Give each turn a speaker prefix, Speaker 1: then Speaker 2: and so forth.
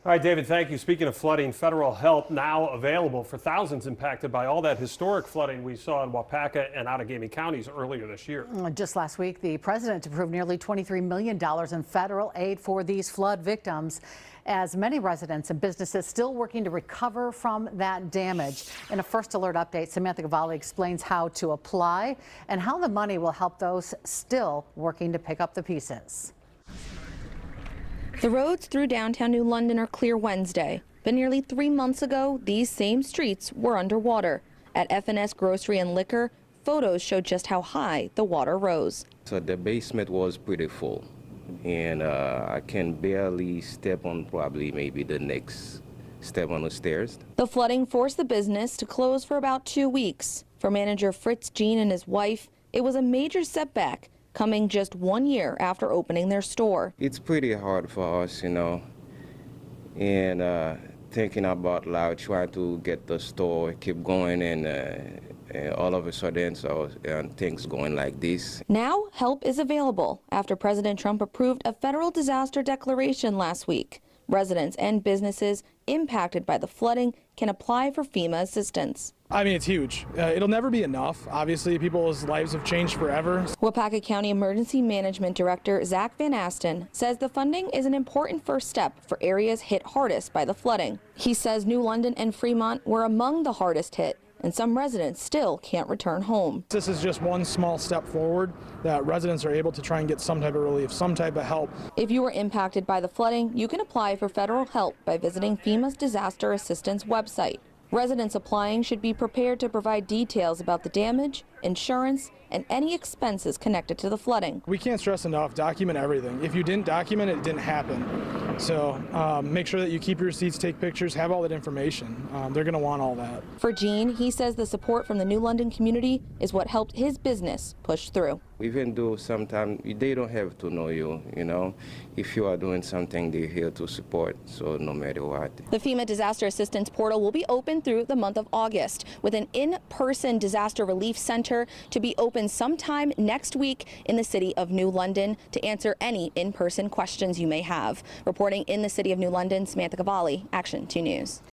Speaker 1: All right, David, thank you. Speaking of flooding, federal help now available for thousands impacted by all that historic flooding we saw in Waupaca and Outagamie counties earlier this year.
Speaker 2: Just last week, the president approved nearly $23 million in federal aid for these flood victims, as many residents and businesses still working to recover from that damage. In a First Alert update, Samantha Cavalli explains how to apply and how the money will help those still working to pick up the pieces.
Speaker 3: The roads through downtown New London are clear Wednesday, but nearly 3 months ago, these same streets were underwater. At F&S Grocery and Liquor, photos showed just how high the water rose.
Speaker 4: So the basement was pretty full, and I can barely step on probably maybe the next step on the stairs.
Speaker 3: The flooding forced the business to close for about 2 weeks. For manager Fritz Jean and his wife, it was a major setback, coming just 1 year after opening their store.
Speaker 4: It's pretty hard for us, and thinking about like trying to get the store keep going, and all of a sudden things going like this.
Speaker 3: Now help is available after President Trump approved a federal disaster declaration last week. Residents and businesses impacted by the flooding can apply for FEMA assistance.
Speaker 5: I mean, it's huge. It'll never be enough. Obviously, people's lives have changed forever.
Speaker 3: Waupaca County Emergency Management Director Zach Van Asten says the funding is an important first step for areas hit hardest by the flooding. He says New London and Fremont were among the hardest hit, and some residents still can't return home.
Speaker 5: This is just one small step forward that residents are able to try and get some type of relief, some type of help.
Speaker 3: If you were impacted by the flooding, you can apply for federal help by visiting FEMA's Disaster Assistance website. Residents applying should be prepared to provide details about the damage, insurance, and any expenses connected to the flooding.
Speaker 5: We can't stress enough, document everything. If you didn't document it, it didn't happen. So make sure that you keep your receipts, take pictures, have all that information. They're going to want all that.
Speaker 3: For Gene, he says the support from the New London community is what helped his business push through.
Speaker 4: Even though sometimes they don't have to know you, if you are doing something, they're here to support, so no matter what.
Speaker 3: The FEMA Disaster Assistance Portal will be open through the month of August, with an in-person disaster relief center to be open sometime next week in the city of New London to answer any in-person questions you may have. Reporting in the city of New London, Samantha Cavalli, Action 2 News.